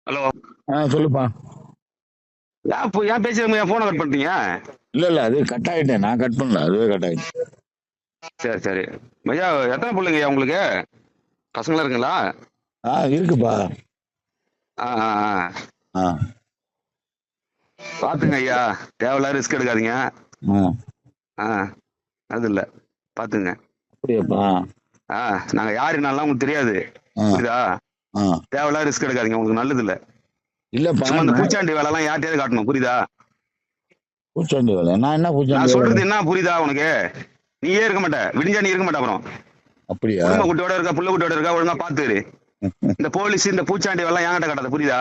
Hello. சொல்லுப்பா. ஏன் பேசுறீங்க? என் போனை கட் பண்ணிட்டீங்க? இல்ல அது கட் ஆயிட்டேன். நான் கட் பண்ணல, அதுவே கட் ஆயிடுச்சு. சரி சரி. ஐயா, எத்தனை பிள்ளைங்க ஐயா உங்களுக்கு? பசங்களா இருக்குங்களா? இருக்குப்பா. ஆ ஆ ஆ. ஆ பாத்துங்க ஐயா, தேவையில்லாத ரிஸ்க் எடுக்காதீங்க. ஆ ஆ அது இல்ல, பாத்துங்க. அப்படியாப்பா? நாங்க யாருனாலும் உங்களுக்கு தெரியாது, ஆ புரியுதா? ஆ தேவையில்லாத ரிஸ்க் எடுக்காதீங்க, உங்களுக்கு நல்லது இல்ல. இல்லப்பா, சும்மா இந்த நான் பூச்சாண்டி வேலை எல்லாம் யார்ட்டையாவது காட்டணும், புரியுதா? பூச்சாண்டி வேலை? நான் என்ன பூச்சாண்டி நான் வேலை? சொல்றது என்ன புரியுதா உனக்கு? நீயே இருக்க மாட்ட, விடிஞ்சா நீ இருக்க மாட்ட. அப்புறம் அப்படியா? குடும்ப குட்டியோட இருக்கா, புள்ள குட்டியோட இருக்கா, ஒழுங்கா பாத்துரு. இந்த போலீஸ் இந்த பூச்சாண்டி வேலை என்கிட்ட காட்டாத, புரியுதா?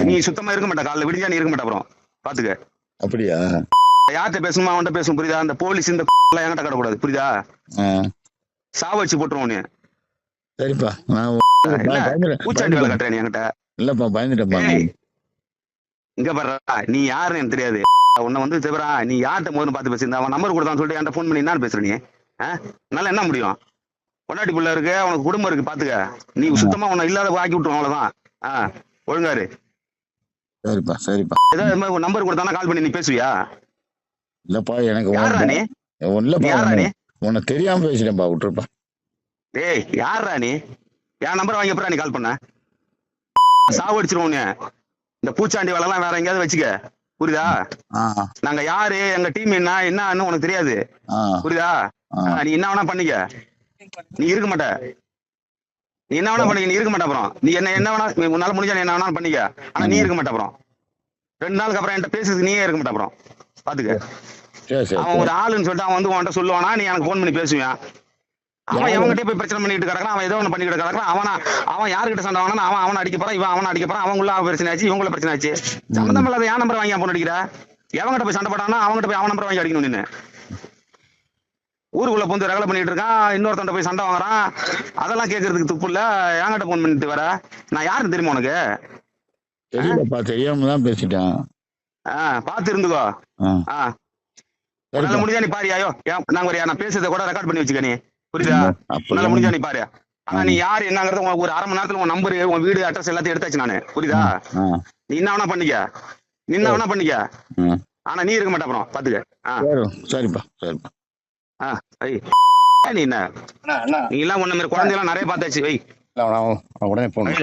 நீ சுத்தமா இருக்க மாட்ட, காலைல விடிஞ்சா நீ இருக்க மாட்ட. அப்புறம் பாத்துக்க. அப்படியா? யார்கிட்ட பேசணுமா அவன்கிட்ட பேசணும், புரியுதா? இந்த போலீஸ் இந்த எல்லாம் என்கிட்ட காட்டக்கூடாது, புரியுதா? சாவ வச்சு போட்டுருவோம் நீ. சரிப்பா, நான் என்ன பூச்சாண்டி வேலை கட்டுற நீ என்கிட்ட? இல்லப்பா, பயந்துட்டேப்பா. இங்க பாடுறா, நீ யாருன்னு எனக்கு தெரியாது. உன்னை வந்து தவிர நீ யார்கிட்ட முதல்ல பார்த்து பேசியிருந்த? அவன் நம்பர் கொடுத்தான்னு சொல்லிட்டு என்கிட்ட ஃபோன் பண்ணி என்ன பேசுற நீ? என்னால என்ன முடியும்? பொண்டாட்டி பிள்ளை இருக்கு, அவனுக்கு குடும்பம் இருக்கு, பாத்துக்க. நீ சுத்தமா உன்னை இல்லாத ஆக்கி விட்டுருவோம், அவ்வளவுதான். ஒழுங்காரு. சரிப்பா சரிப்பா. ஏதாவது நம்பர் கொடுத்தானா கால் பண்ணி நீ பேசுவியா? இல்லப்பா, எனக்கு யாரா நீ? யாரா நீ? உன்னை தெரியாம பேசிட்டேன்ப்பா, விட்டுருப்பா. டேய், யாரா நீ? என் நம்பர் வாங்கி எப்படா நீ கால் பண்ண? சாவடிச்சிருவோம். இந்த பூச்சாண்டி வேலை எல்லாம் வேற எங்கேயாவது வச்சுக்க, புரியுதா? நாங்க யாரு, எங்க டீம் என்னன்னு உனக்கு தெரியாது, புரியுதா? நீ என்ன வேணா பண்ணிக்க, நீ இருக்க மாட்ட. நீ என்ன வேணா பண்ணிக்க, நீ இருக்க மாட்ட. அப்புறம் நீ என்ன வேணா, உன்னால முடிஞ்சா நீ என்ன வேணா பண்ணிக்க, ஆனா நீ இருக்க மாட்ட. அப்புறம் 2 நாளுக்கு அப்புறம் என்கிட்ட பேசுறதுக்கு நீயே இருக்க மாட்ட. அப்புறம் பாத்துக்க. அவன் ஒரு ஆளுன்னு சொல்லிட்டு அவன் வந்து உன்கிட்ட சொல்லுவானா, நீ எனக்கு போன் பண்ணி பேசுவான். அவன் எவன்கிட்ட போய் பிரச்சனை பண்ணிட்டு கிடக்கான், அவன் ஏதோ ஒண்ணு பண்ணிட்டு கிடக்கான். அவன் யாருக்கிட்ட சண்டை வாங்கினா அவன் அடிக்க போறான், இவன் அவன் அடிக்க போறான். அவங்களும் பிரச்சனை ஆச்சு, இவங்கள பிரச்சனை ஆச்சு. சம்பந்தம் இல்லாத என் நம்பர் வாங்கி போன் அடிக்கிற. எவன்கிட்ட போய் சண்டை போடானா அவன்கிட்ட போய் அவன் நம்பர் வாங்கி அடிக்கணும். நின்று ஊருக்குள்ள வந்து ரகலை பண்ணிட்டு இருக்கான், இன்னொருத்தன் போய் சண்டை வாங்குறான். அதெல்லாம் கேட்கறதுக்கு துப்பு இல்ல. என்கிட்ட போன் பண்ணிட்டு வர. நான் யாருன்னு தெரியுமா உனக்கு? தெரியாம தான் பேசிட்டேன். பாத்து இருந்துக்கோ. முடிஞ்சா நீ பாரியாயோ, நாங்க நான் பேசுறத கூட ரெக்கார்ட் பண்ணி வச்சுக்க நீ, புரியுதா? உன்னால முடிஞ்சா நீ பாரு. ஆனா நீ யாரு என்னங்கறது ஒரு 1/2 மணி நேரத்துல உன் நம்பரு, உன் வீடு அட்ரஸ் எல்லாத்தையும் எடுத்தாச்சு நானு, புரியுதா? நீ என்ன வேணா பண்ணிக்க, நீ என்ன வேணா பண்ணிக்க, ஆனா நீ இருக்க மாட்ட. அப்புறம் பாத்துக்க. சரிப்பா சரிப்பா. நீ என்ன, நீ எல்லாம் உன்ன மாதிரி குழந்தையெல்லாம் நிறைய பார்த்தாச்சு. வை உடனே போன